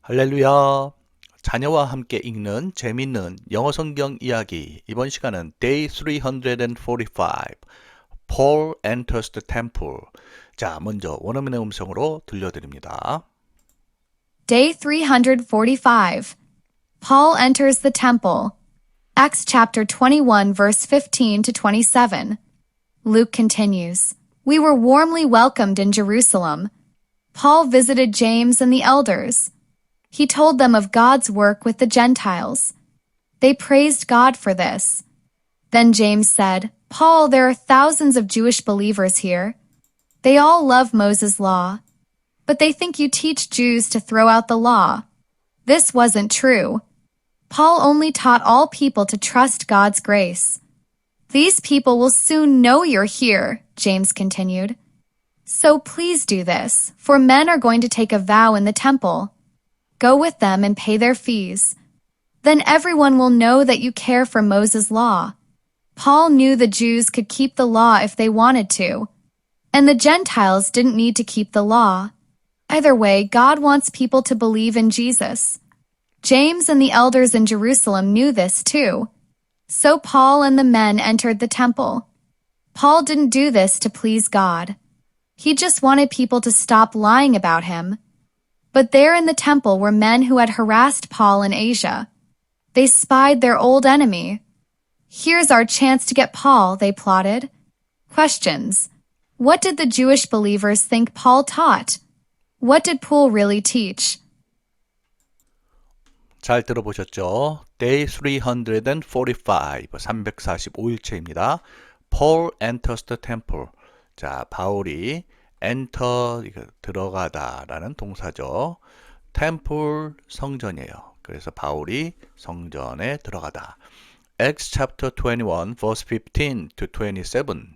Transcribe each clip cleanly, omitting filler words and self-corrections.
할렐루야. 자녀와 함께 읽는 재밌는 영어 성경 이야기. 이번 시간은 Day 345. Paul enters the temple. 자, 먼저 원어민의 음성으로 들려드립니다. Day 345. Paul enters the temple. Acts chapter 21, verse 15 to 27. Luke continues. We were warmly welcomed in Jerusalem. Paul visited James and the elders. He told them of God's work with the Gentiles. They praised God for this. Then James said, Paul, there are thousands of Jewish believers here. They all love Moses' law. But they think you teach Jews to throw out the law. This wasn't true. Paul only taught all people to trust God's grace. These people will soon know you're here, James continued. So please do this, for men are going to take a vow in the temple. Go with them and pay their fees. Then everyone will know that you care for Moses' law. Paul knew the Jews could keep the law if they wanted to, and the Gentiles didn't need to keep the law. Either way, God wants people to believe in Jesus. James and the elders in Jerusalem knew this too. So Paul and the men entered the temple. Paul didn't do this to please God. He just wanted people to stop lying about him. But there in the temple were men who had harassed Paul in Asia. They spied their old enemy. Here's our chance to get Paul, they plotted. Questions. What did the Jewish believers think Paul taught? What did Paul really teach? 잘 들어보셨죠? Day 345, 345일째입니다. Paul enters the temple. 자, 바울이 enter, 들어가다라는 동사죠. temple, 성전이에요. 그래서 바울이 성전에 들어가다. Acts chapter 21, verse 15 to 27.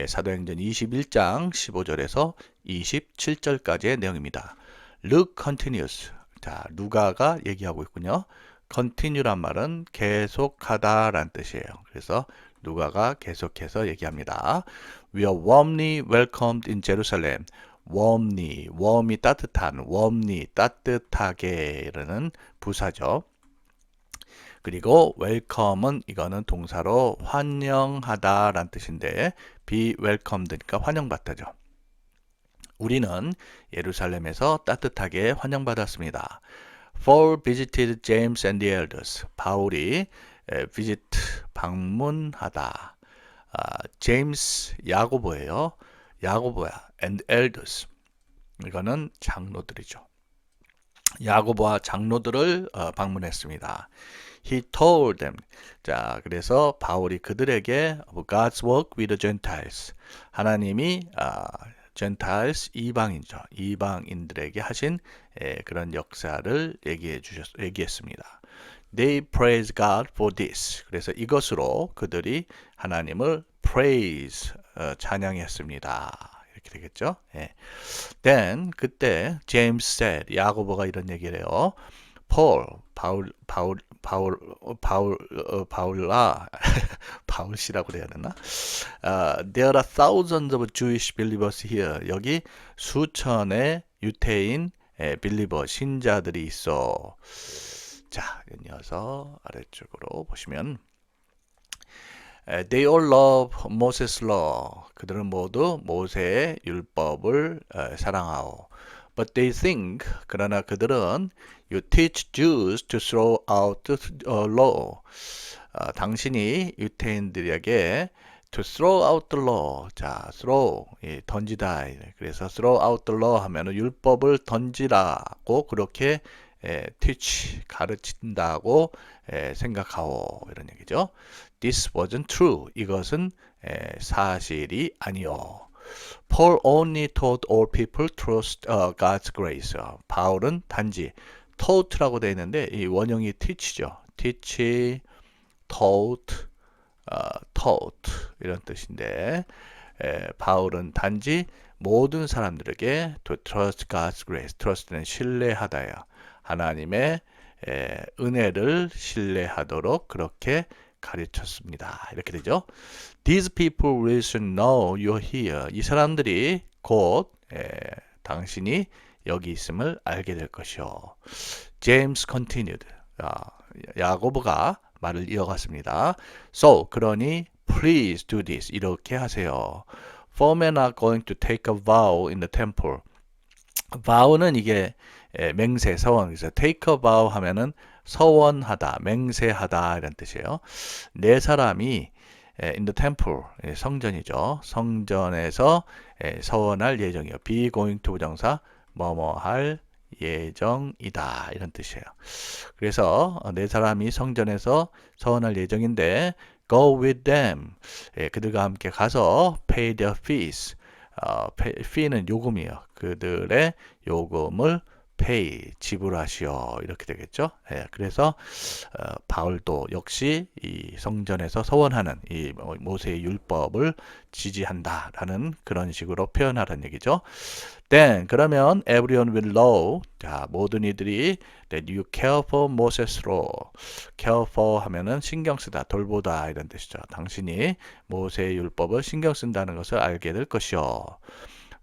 사도행전 21장 15절에서 27절까지의 내용입니다. Luke continues. 자, 누가가 얘기하고 있군요. continue란 말은 계속하다 라는 뜻이에요. 그래서 누가가 계속해서 얘기합니다. We are warmly welcomed in Jerusalem. warmly, warm이 따뜻한, warmly, 따뜻하게 라는 부사죠. 그리고 welcome은 이거는 동사로 환영하다 라는 뜻인데 be welcomed니까 환영받다죠. 우리는 예루살렘에서 따뜻하게 환영받았습니다. Paul visited James and the elders. 바울이 visit 방문하다. James 야고보예요. 야고보야. and elders. 이거는 장로들이죠. 야고보와 장로들을 방문했습니다. He told them. 자, 그래서 바울이 그들에게 God's work with the Gentiles. 하나님이 Gentiles 이방인죠. 이방인들에게 하신 그런 역사를 얘기했습니다. They praise God for this. 그래서 이것으로 그들이 하나님을 praise 찬양했습니다. 이렇게 되겠죠. 예. Then 그때 James said 야고보가 이런 얘기를 해요. 바울라 바울 씨라고 그래야 되나? There are thousands of Jewish believers here. 여기 수천의 유태인 빌리버 신자들이 있어. 자, 이어서 아래쪽으로 보시면 They all love Moses' law. 그들은 모두 모세의 율법을 사랑하오. But they think, 그러나 그들은 You teach Jews to throw out the law. 당신이 유태인들에게 to throw out the law. 자, throw, 던지다. 그래서 throw out the law 하면은 율법을 던지라고 그렇게 teach, 가르친다고 생각하오. 이런 얘기죠. This wasn't true. 이것은 사실이 아니요. Paul only taught all people trust God's grace. 바울은 단지 taught라고 되어 있는데 이 원형이 teach죠. teach, taught, taught 이런 뜻인데 바울은 단지 모든 사람들에게 to trust God's grace. trust는 신뢰하다예요. 하나님의 은혜를 신뢰하도록 그렇게 가르쳤습니다. 이렇게 되죠. These people will soon know you're here. 이 사람들이 곧 당신이 여기 있음을 알게 될 것이요. James continued. 야고보가 말을 이어갔습니다. So, 그러니 please do this. 이렇게 하세요. For men are going to take a vow in the temple. vow는 이게 맹세, 서원. 그래서 take a vow 하면은 서원하다, 맹세하다 이런 뜻이에요. 네 사람이 in the temple, 성전이죠. 성전에서 서원할 예정이요. be going to 부정사, 뭐뭐 할 예정이다 이런 뜻이에요. 그래서 네 사람이 성전에서 서원할 예정인데 go with them. 그들과 함께 가서 pay their fees. fee는 요금이요. 그들의 요금을 pay, 지불하시오. 이렇게 되겠죠. 그래서 바울도 역시 이 성전에서 서원하는 이 모세의 율법을 지지한다라는 그런 식으로 표현하라는 얘기죠. Then 그러면 everyone will know. 자, 모든 이들이 that you care for Moses' law. care for 하면은 신경 쓰다, 돌보다 이런 뜻이죠. 당신이 모세의 율법을 신경 쓴다는 것을 알게 될 것이요.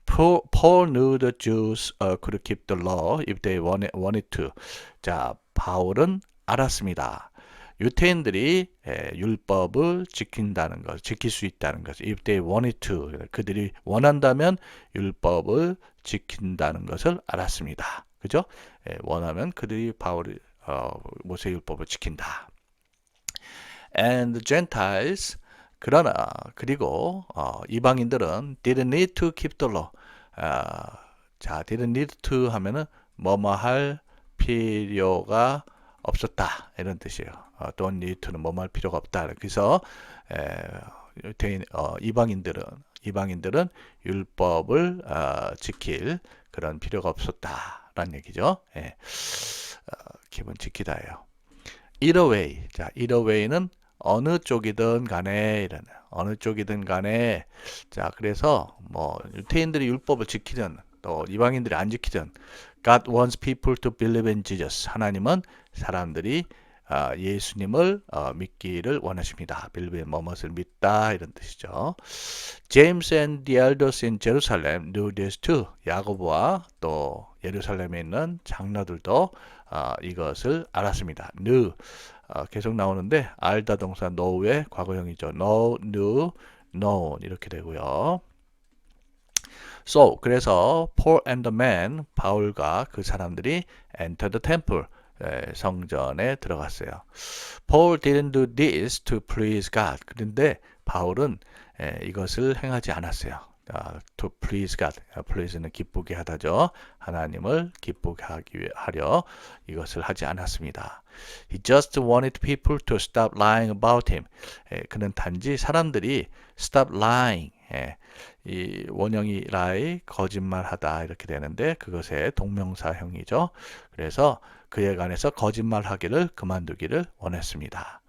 Paul knew the Jews could keep the law if they wanted to. 자, 바울은 알았습니다. 유태인들이 율법을 지킨다는 것, 지킬 수 있다는 것. If they wanted to. 그들이 원한다면 율법을 지킨다는 것을 알았습니다. 그죠? 원하면 그들이 모세 율법을 지킨다. And the Gentiles 그리고 이방인들은 didn't need to keep the law. 자, didn't need to 하면은 뭐뭐 할 필요가 없었다 이런 뜻이에요. don't need to는 뭐뭐 할 필요가 없다. 그래서 이방인들은 율법을 지킬 그런 필요가 없었다라는 얘기죠. 기본 지키다예요. Either way. 자, either way는 어느 쪽이든 간에 어느 쪽이든 간에 자, 그래서 뭐 유태인들이 율법을 지키든 또 이방인들이 안 지키든 God wants people to believe in Jesus. 하나님은 사람들이 예수님을 믿기를 원하십니다. believe in 뭐뭇을 믿다 이런 뜻이죠. James and the elders in Jerusalem knew this too. 야고보와 또 예루살렘에 있는 장로들도 이것을 알았습니다. knew 계속 나오는데 알다 동사 know의 과거형이죠. know, knew, known 이렇게 되고요. So 그래서 Paul and the men 바울과 그 사람들이 enter the temple 성전에 들어갔어요. Paul didn't do this to please God. 그런데 바울은 이것을 행하지 않았어요. To please God. please는 기쁘게 하다죠. 하나님을 기쁘게 하려 이것을 하지 않았습니다. He just wanted people to stop lying about him. 그는 단지 사람들이 stop lying. 이 원형이 lie, 거짓말하다 이렇게 되는데 그것의 동명사형이죠. 그래서 그에 관해서 거짓말하기를 그만두기를 원했습니다.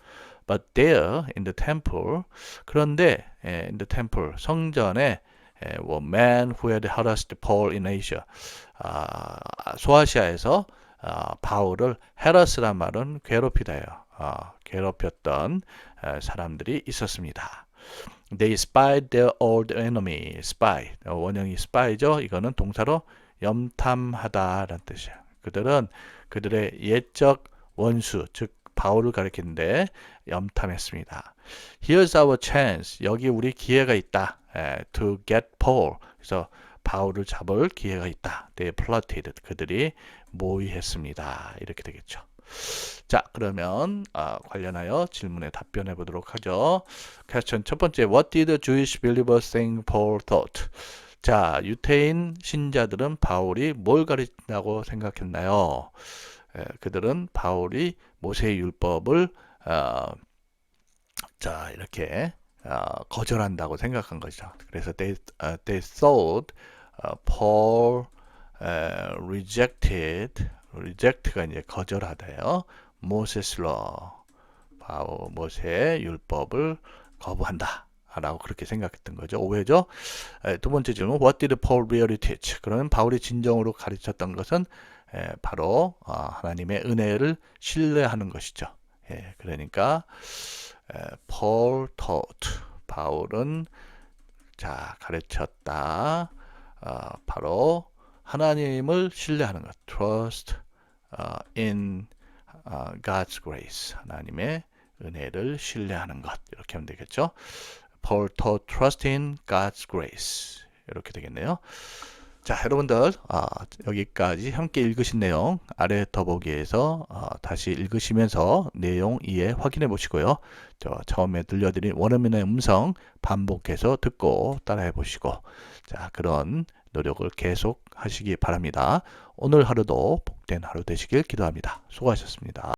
But there in the temple 그런데 in the temple 성전에 were men who had harassed Paul in Asia. 소아시아에서 바울을 harass란 말은 괴롭히다요. 괴롭혔던 사람들이 있었습니다. They spied their old enemy. spy. 원형이 spy죠. 이거는 동사로 염탐하다라는 뜻이에요. 그들은 그들의 옛적 원수, 즉 바울을 가리키는데 염탐했습니다. Here's our chance. 여기 우리 기회가 있다. To get Paul. 그래서 바울을 잡을 기회가 있다. They plotted. 그들이 모의했습니다. 이렇게 되겠죠. 자, 그러면 관련하여 질문에 답변해 보도록 하죠. 퀘스천 첫 번째, What did Jewish believers think Paul thought? 자, 유태인 신자들은 바울이 뭘 가르친다고 생각했나요? 그들은 바울이 모세의 율법을 자, 이렇게 거절한다고 생각한 거죠. 그래서 they thought Paul reject가 이제 거절하다요. Moses law, 모세의 율법을 거부한다. 라고 그렇게 생각했던 거죠. 오해죠. 두 번째 질문, What did Paul really teach? 그러면 바울이 진정으로 가르쳤던 것은 바로 하나님의 은혜를 신뢰하는 것이죠. 그러니까 Paul taught, 바울은 자 가르쳤다. 바로 하나님을 신뢰하는 것. Trust in God's grace. 하나님의 은혜를 신뢰하는 것. 이렇게 하면 되겠죠. Paul taught trust in God's grace. 이렇게 되겠네요. 자, 여러분들 여기까지 함께 읽으신 내용 아래 더보기에서 다시 읽으시면서 내용 이해 확인해 보시고요. 처음에 들려드린 원어민의 음성 반복해서 듣고 따라해 보시고 자, 그런 노력을 계속 하시기 바랍니다. 오늘 하루도 복된 하루 되시길 기도합니다. 수고하셨습니다.